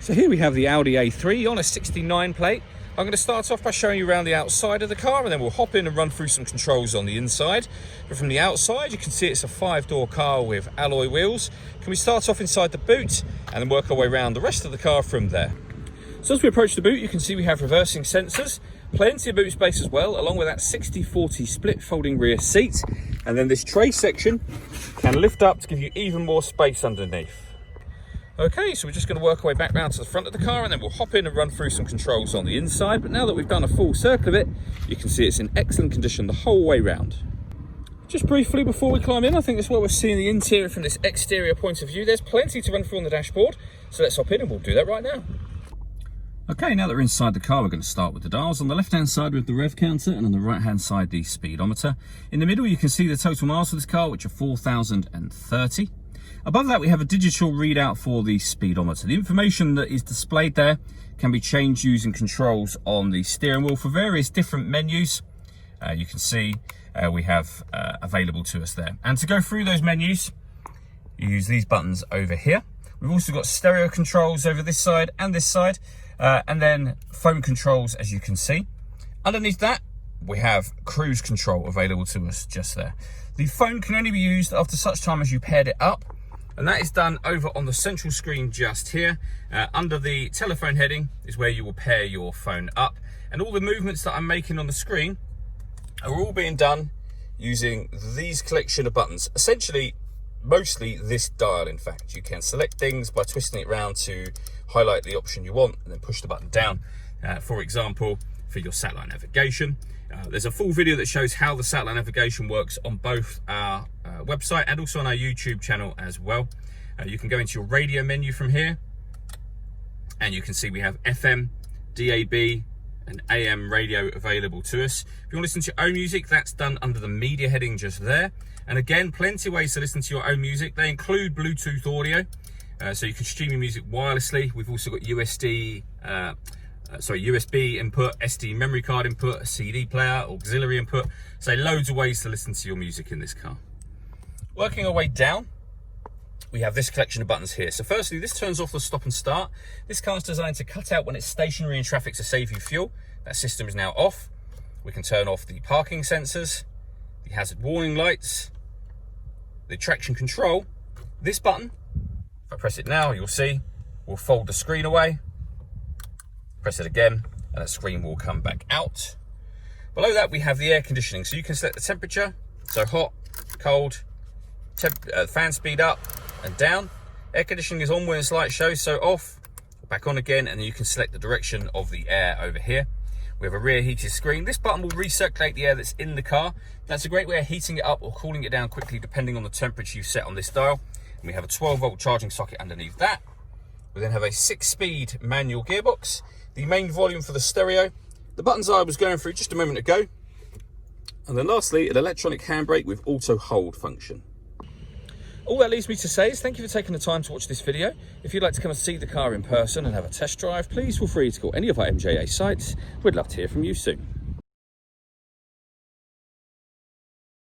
So here we have the Audi A3 on a 69 plate. I'm going to start off by showing you around the outside of the car, and then we'll hop in and run through some controls on the inside. But from the outside, you can see it's a 5-door car with alloy wheels. Can we start off inside the boot and then work our way around the rest of the car from there? So as we approach the boot, you can see we have reversing sensors, plenty of boot space as well, along with that 60/40 split folding rear seat. And then this tray section can lift up to give you even more space underneath. Okay, so we're just going to work our way back round to the front of the car, and then we'll hop in and run through some controls on the inside. But now that we've done a full circle of it, you can see it's in excellent condition the whole way round. Just briefly before we climb in, I think this is what we're seeing the interior from this exterior point of view. There's plenty to run through on the dashboard, so let's hop in and we'll do that right now. Okay, now that we're inside the car, we're going to start with the dials. On the left-hand side, we have the rev counter, and on the right-hand side, the speedometer. In the middle, you can see the total miles for this car, which are 4,030. Above that, we have a digital readout for the speedometer. The information that is displayed there can be changed using controls on the steering wheel for various different menus. You can see we have available to us there. And to go through those menus, you use these buttons over here. We've also got stereo controls over this side and this side, and then phone controls, as you can see. Underneath that, we have cruise control available to us just there. The phone can only be used after such time as you paired it up, and that is done over on the central screen just here. Under the telephone heading is where you will pair your phone up, and all the movements that I'm making on the screen are all being done using these collection of buttons. Essentially, mostly this dial, in fact. You can select things by twisting it around to highlight the option you want, and then push the button down, for example, for your satellite navigation. There's a full video that shows how the satellite navigation works on both our website and also on our YouTube channel as well. You can go into your radio menu from here, and you can see we have FM, DAB, and AM radio available to us. If you want to listen to your own music, that's done under the media heading just there. And again, plenty of ways to listen to your own music. They include Bluetooth audio, so you can stream your music wirelessly. We've also got USB input, SD memory card input, a CD player, auxiliary input. So loads of ways to listen to your music in this car. Working our way down, we have this collection of buttons here. So firstly, this turns off the stop and start. This car is designed to cut out when it's stationary in traffic to save you fuel. That system is now off. We can turn off the parking sensors, the hazard warning lights, the traction control. This button, if I press it now, you'll see, we'll fold the screen away. Press it again, and the screen will come back out. Below that, we have the air conditioning. So you can select the temperature, so hot, cold, fan speed up and down. Air conditioning is on when this light shows, so off, back on again, and then you can select the direction of the air over here. We have a rear heated screen. This button will recirculate the air that's in the car. That's a great way of heating it up or cooling it down quickly depending on the temperature you set on this dial. And we have a 12-volt charging socket underneath that. We then have a 6-speed manual gearbox, the main volume for the stereo, the buttons I was going through just a moment ago, and then lastly, an electronic handbrake with auto hold function. All that leaves me to say is thank you for taking the time to watch this video. If you'd like to come and see the car in person and have a test drive, please feel free to call any of our MJA sites. We'd love to hear from you soon.